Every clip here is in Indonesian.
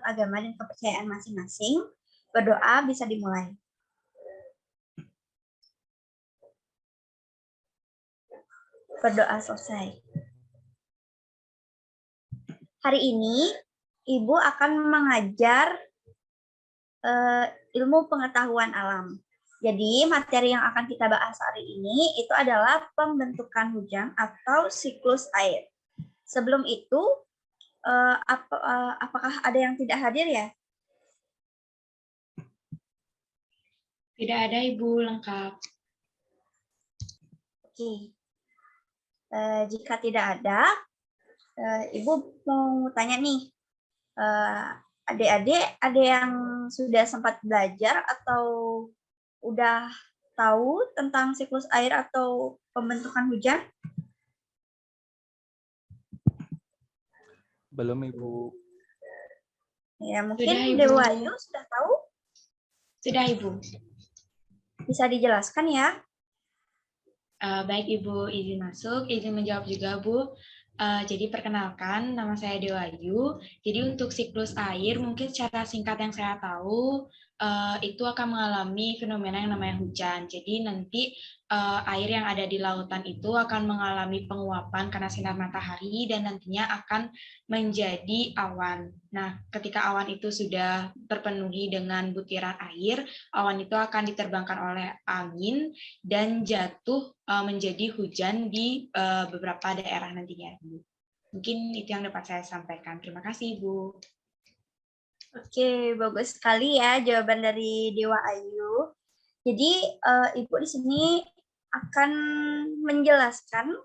agama dan kepercayaan masing-masing. Berdoa bisa dimulai. Berdoa selesai. Hari ini, Ibu akan mengajar ilmu pengetahuan alam. Jadi, materi yang akan kita bahas hari ini itu adalah pembentukan hujan atau siklus air. Sebelum itu, apakah ada yang tidak hadir ya? Tidak ada, Ibu, lengkap. Oke. Jika tidak ada, Ibu mau tanya nih, adik-adik ada yang sudah sempat belajar atau udah tahu tentang siklus air atau pembentukan hujan? Belum, Ibu. Ya, mungkin Sudah, Ibu. Dewa Ayu sudah tahu? Sudah, Ibu. Bisa dijelaskan ya? Baik, Ibu, izin masuk, izin menjawab juga, Bu. Jadi perkenalkan, nama saya Dewa Ayu. Jadi untuk siklus air, mungkin secara singkat yang saya tahu, itu akan mengalami fenomena yang namanya hujan. Jadi nanti air yang ada di lautan itu akan mengalami penguapan karena sinar matahari dan nantinya akan menjadi awan. Nah, ketika awan itu sudah terpenuhi dengan butiran air, awan itu akan diterbangkan oleh angin dan jatuh menjadi hujan di beberapa daerah nantinya. Mungkin itu yang dapat saya sampaikan. Terima kasih, Ibu. Oke, bagus sekali ya jawaban dari Dewa Ayu. Jadi, Ibu di sini akan menjelaskan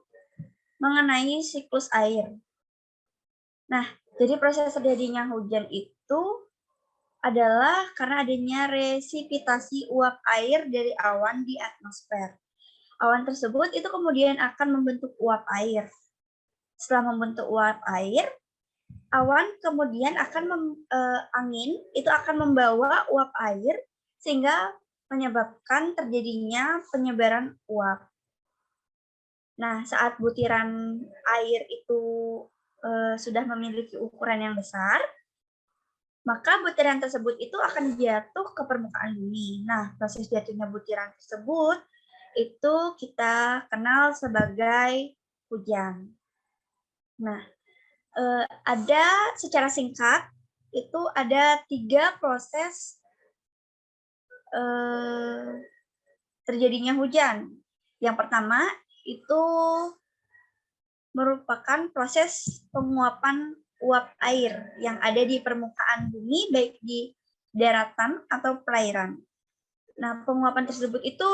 mengenai siklus air. Nah, jadi proses terjadinya hujan itu adalah karena adanya resipitasi uap air dari awan di atmosfer. Awan tersebut itu kemudian akan membentuk uap air. Setelah membentuk uap air, awan kemudian akan angin itu akan membawa uap air sehingga menyebabkan terjadinya penyebaran uap. Nah, saat butiran air itu sudah memiliki ukuran yang besar, maka butiran tersebut itu akan jatuh ke permukaan bumi. Nah, proses jatuhnya butiran tersebut itu kita kenal sebagai hujan. Nah, ada secara singkat itu ada 3 proses terjadinya hujan. Yang pertama itu merupakan proses penguapan uap air yang ada di permukaan bumi, baik di daratan atau perairan. Nah, penguapan tersebut itu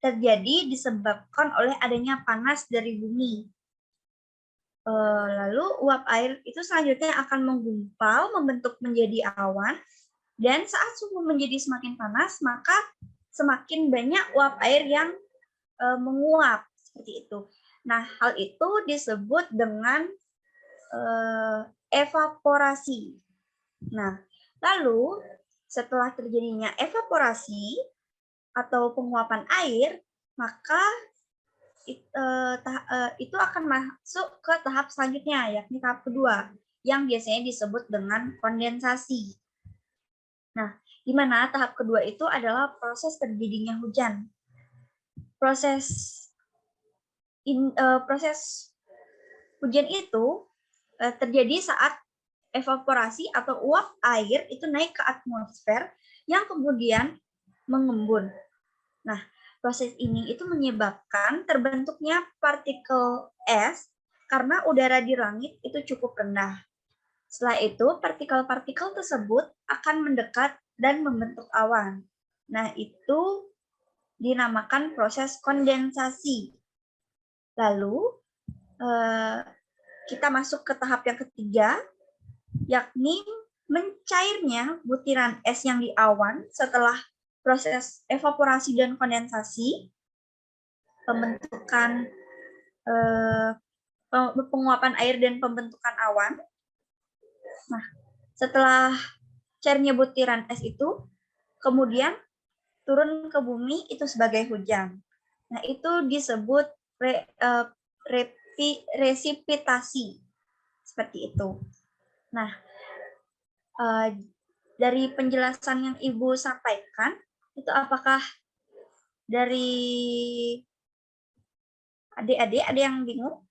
terjadi disebabkan oleh adanya panas dari bumi. Lalu uap air itu selanjutnya akan menggumpal, membentuk menjadi awan, dan saat suhu menjadi semakin panas, maka semakin banyak uap air yang menguap, seperti itu. Nah, hal itu disebut dengan evaporasi. Nah, lalu setelah terjadinya evaporasi atau penguapan air, maka itu akan masuk ke tahap selanjutnya, yakni tahap kedua, yang biasanya disebut dengan kondensasi. Nah, di mana tahap kedua itu adalah proses terjadinya hujan. Proses hujan itu terjadi saat evaporasi atau uap air itu naik ke atmosfer yang kemudian mengembun. Nah, proses ini itu menyebabkan terbentuknya partikel es karena udara di langit itu cukup rendah. Setelah itu, partikel-partikel tersebut akan mendekat dan membentuk awan. Nah, itu dinamakan proses kondensasi. Lalu, kita masuk ke tahap yang ketiga, yakni mencairnya butiran es yang di awan setelah proses evaporasi dan kondensasi, pembentukan penguapan air dan pembentukan awan. Nah, setelah cairnya butiran es itu, kemudian turun ke bumi itu sebagai hujan. Nah, itu disebut resipitasi. Seperti itu. Nah, dari penjelasan yang Ibu sampaikan, itu apakah dari adik-adik ada yang bingung?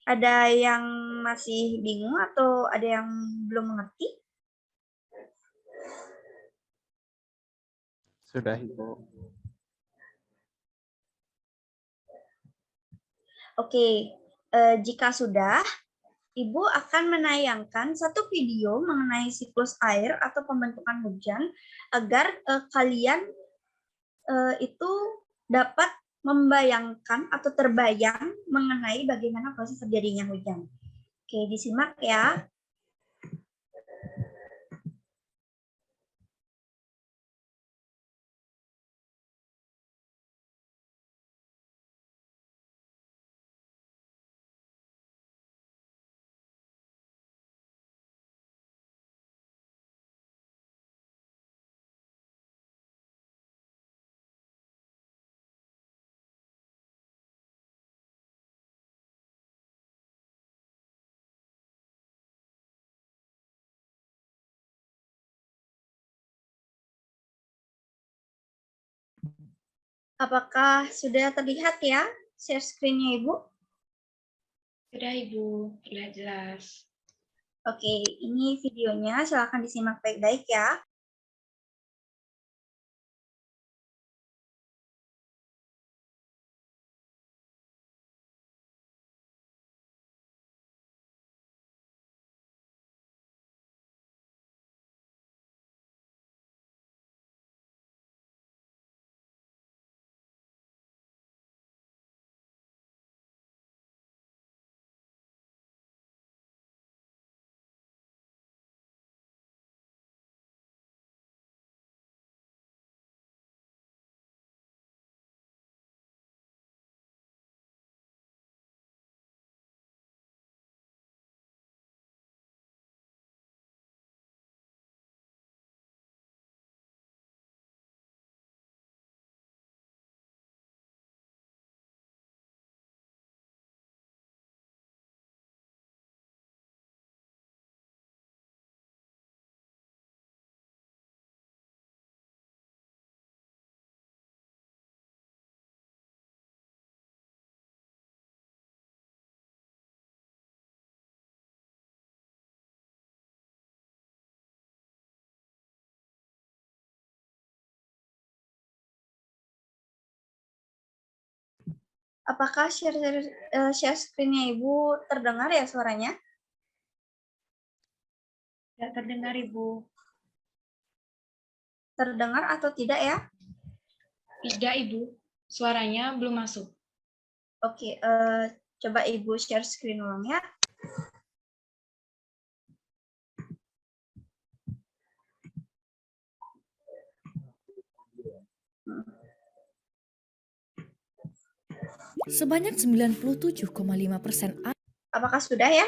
Ada yang masih bingung atau ada yang belum mengerti? Sudah, Ibu. Oke, jika sudah, Ibu akan menayangkan satu video mengenai siklus air atau pembentukan hujan agar kalian itu dapat membayangkan atau terbayang mengenai bagaimana proses terjadinya hujan. Oke, disimak ya. Apakah sudah terlihat ya share screen-nya Ibu? Sudah Ibu, terlihat jelas. Oke, ini videonya, silakan disimak baik-baik ya. Apakah share screen-nya Ibu terdengar ya suaranya? Tidak terdengar Ibu. Terdengar atau tidak ya? Tidak Ibu, suaranya belum masuk. Oke, coba Ibu share screen ulang ya. Sebanyak 97,5% Apakah sudah ya?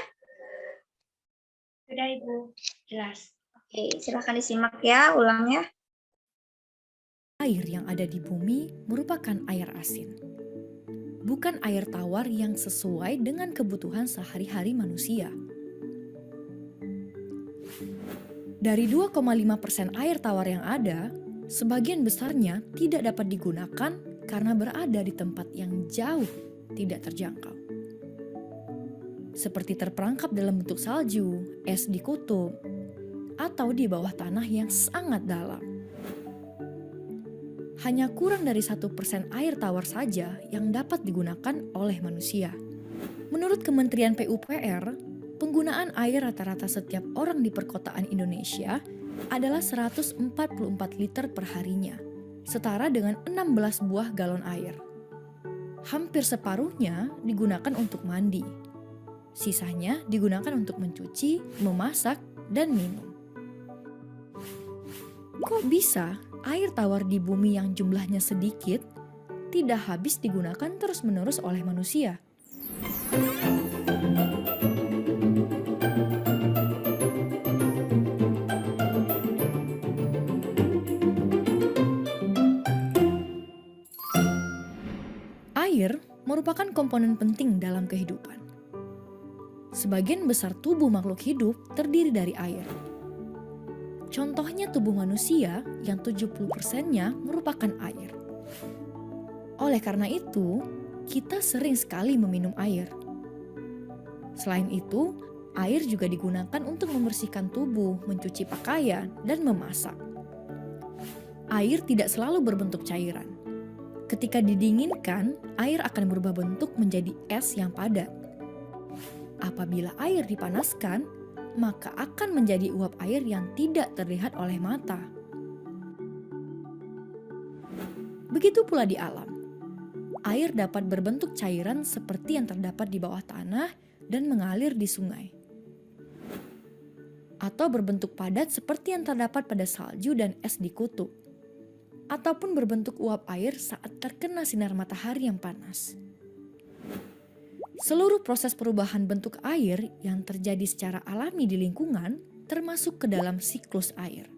Sudah Ibu, jelas. Oke, silakan disimak ya, ulang ya. air yang ada di bumi merupakan air asin. Bukan air tawar yang sesuai dengan kebutuhan sehari-hari manusia. Dari 2,5% air tawar yang ada, sebagian besarnya tidak dapat digunakan karena berada di tempat yang jauh tidak terjangkau. Seperti terperangkap dalam bentuk salju, es di kutub, atau di bawah tanah yang sangat dalam. Hanya kurang dari 1% air tawar saja yang dapat digunakan oleh manusia. Menurut Kementerian PUPR, penggunaan air rata-rata setiap orang di perkotaan Indonesia adalah 144 liter per harinya, setara dengan 16 buah galon air. Hampir separuhnya digunakan untuk mandi. Sisanya digunakan untuk mencuci, memasak, dan minum. Kok bisa air tawar di bumi yang jumlahnya sedikit tidak habis digunakan terus-menerus oleh manusia? Air merupakan komponen penting dalam kehidupan. Sebagian besar tubuh makhluk hidup terdiri dari air. Contohnya tubuh manusia yang 70%-nya merupakan air. Oleh karena itu, kita sering sekali meminum air. Selain itu, air juga digunakan untuk membersihkan tubuh, mencuci pakaian, dan memasak. Air tidak selalu berbentuk cairan. Ketika didinginkan, air akan berubah bentuk menjadi es yang padat. Apabila air dipanaskan, maka akan menjadi uap air yang tidak terlihat oleh mata. Begitu pula di alam. Air dapat berbentuk cairan seperti yang terdapat di bawah tanah dan mengalir di sungai. Atau berbentuk padat seperti yang terdapat pada salju dan es di kutub. Ataupun berbentuk uap air saat terkena sinar matahari yang panas. Seluruh proses perubahan bentuk air yang terjadi secara alami di lingkungan termasuk ke dalam siklus air.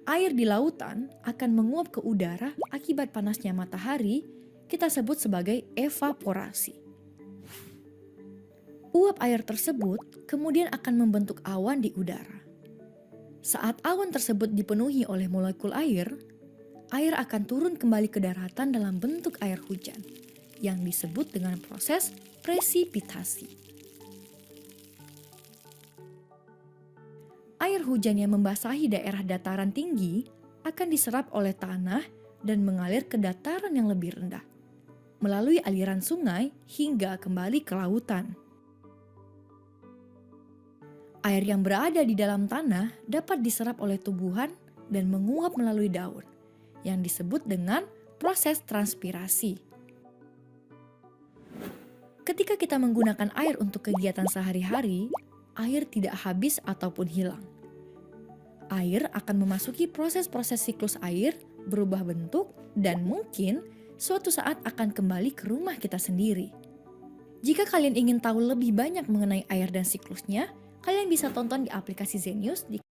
Air di lautan akan menguap ke udara akibat panasnya matahari, kita sebut sebagai evaporasi. Uap air tersebut kemudian akan membentuk awan di udara. Saat awan tersebut dipenuhi oleh molekul air akan turun kembali ke daratan dalam bentuk air hujan, yang disebut dengan proses presipitasi. Air hujan yang membasahi daerah dataran tinggi akan diserap oleh tanah dan mengalir ke dataran yang lebih rendah, melalui aliran sungai hingga kembali ke lautan. Air yang berada di dalam tanah dapat diserap oleh tumbuhan dan menguap melalui daun, yang disebut dengan proses transpirasi. Ketika kita menggunakan air untuk kegiatan sehari-hari, air tidak habis ataupun hilang. Air akan memasuki proses-proses siklus air, berubah bentuk, dan mungkin suatu saat akan kembali ke rumah kita sendiri. Jika kalian ingin tahu lebih banyak mengenai air dan siklusnya, kalian bisa tonton di aplikasi Zenius di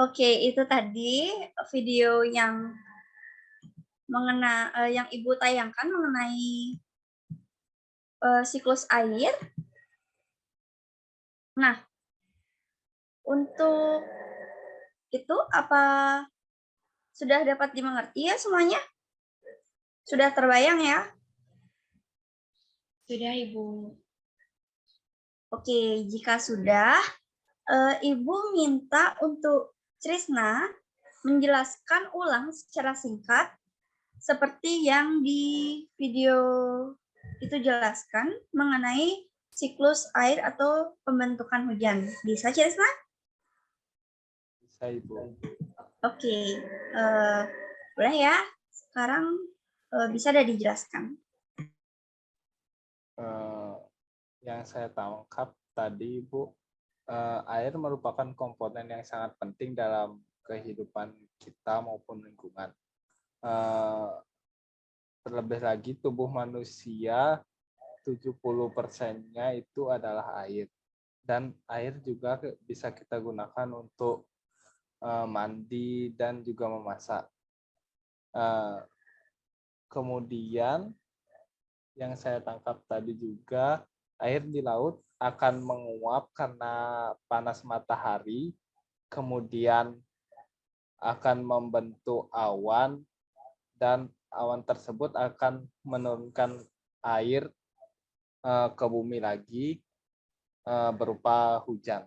Oke, itu tadi video yang yang Ibu tayangkan mengenai siklus air. Nah, untuk itu apa sudah dapat dimengerti ya semuanya? Sudah terbayang ya? Sudah, Ibu. Oke, jika sudah, Ibu minta untuk Trisna menjelaskan ulang secara singkat seperti yang di video itu jelaskan mengenai siklus air atau pembentukan hujan. Bisa, Trisna? Bisa, Ibu. Oke, boleh ya. Sekarang bisa ada dijelaskan. Yang saya tangkap tadi, Ibu, air merupakan komponen yang sangat penting dalam kehidupan kita maupun lingkungan. Terlebih lagi tubuh manusia 70%-nya itu adalah air. Dan air juga bisa kita gunakan untuk mandi dan juga memasak. Kemudian yang saya tangkap tadi juga, air di laut akan menguap karena panas matahari, kemudian akan membentuk awan, dan awan tersebut akan menurunkan air ke bumi lagi berupa hujan.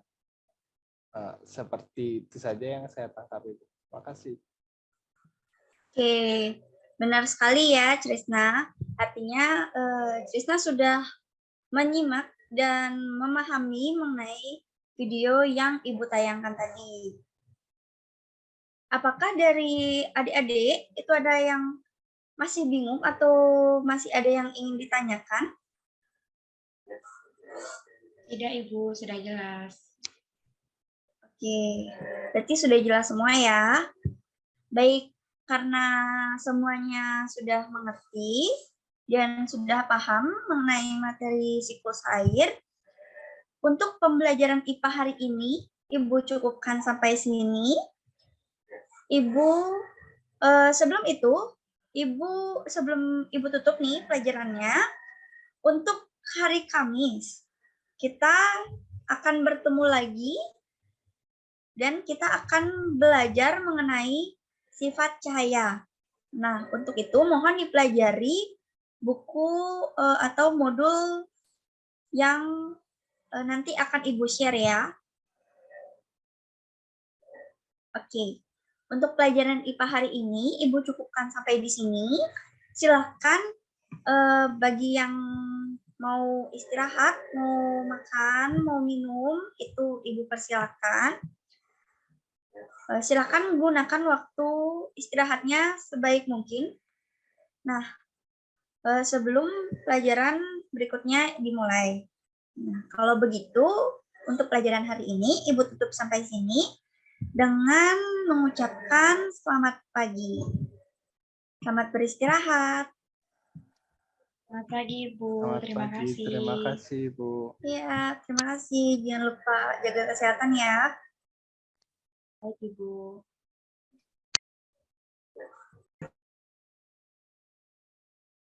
Seperti itu saja yang saya tangkap, Ibu. Terima kasih. Oke, benar sekali ya, Trisna. Artinya, Trisna sudah menyimak dan memahami mengenai video yang Ibu tayangkan tadi. Apakah dari adik-adik itu ada yang masih bingung atau masih ada yang ingin ditanyakan? Tidak, Ibu, sudah jelas. Oke, berarti sudah jelas semua ya. Baik, karena semuanya sudah mengerti dan sudah paham mengenai materi siklus air, untuk pembelajaran IPA hari ini, Ibu cukupkan sampai sini. Ibu, sebelum itu, Ibu, sebelum Ibu tutup nih pelajarannya, untuk hari Kamis, kita akan bertemu lagi dan kita akan belajar mengenai sifat cahaya. Nah, untuk itu mohon dipelajari buku atau modul yang nanti akan Ibu share ya. Oke. Untuk pelajaran IPA hari ini, Ibu cukupkan sampai di sini. Silahkan bagi yang mau istirahat, mau makan, mau minum, itu Ibu persilakan. Silahkan gunakan waktu istirahatnya sebaik mungkin. Nah, sebelum pelajaran berikutnya dimulai. Nah, kalau begitu, untuk pelajaran hari ini, Ibu tutup sampai sini dengan mengucapkan selamat pagi. Selamat beristirahat. Selamat pagi, Ibu. Selamat Terima pagi. kasih. Terima kasih, Bu. Iya, terima kasih. Jangan lupa jaga kesehatan ya. Baik, Ibu.